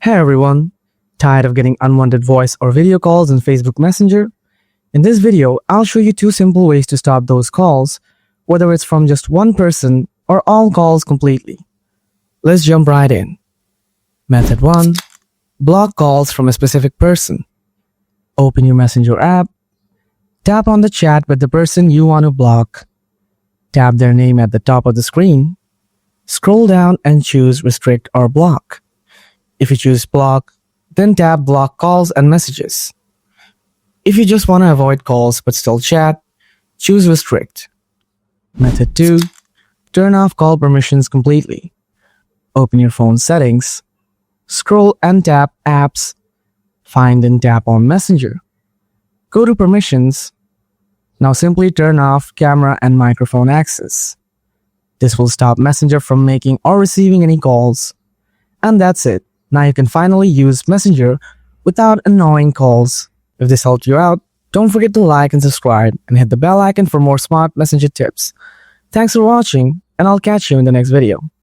Hey everyone, tired of getting unwanted voice or video calls in Facebook Messenger? In this video, I'll show you two simple ways to stop those calls, whether it's from just one person or all calls completely. Let's jump right in. Method 1. Block calls from a specific person. Open your Messenger app, tap on the chat with the person you want to block, tap their name at the top of the screen, scroll down and choose Restrict or Block. If you choose block, then tap block calls and messages. If you just want to avoid calls but still chat, choose restrict. Method 2. Turn off call permissions completely. Open your phone settings, scroll and tap apps, find and tap on Messenger. Go to permissions. Now simply turn off camera and microphone access. This will stop Messenger from making or receiving any calls. And that's it. Now you can finally use Messenger without annoying calls. If this helped you out, don't forget to like and subscribe and hit the bell icon for more smart Messenger tips. Thanks for watching, and I'll catch you in the next video.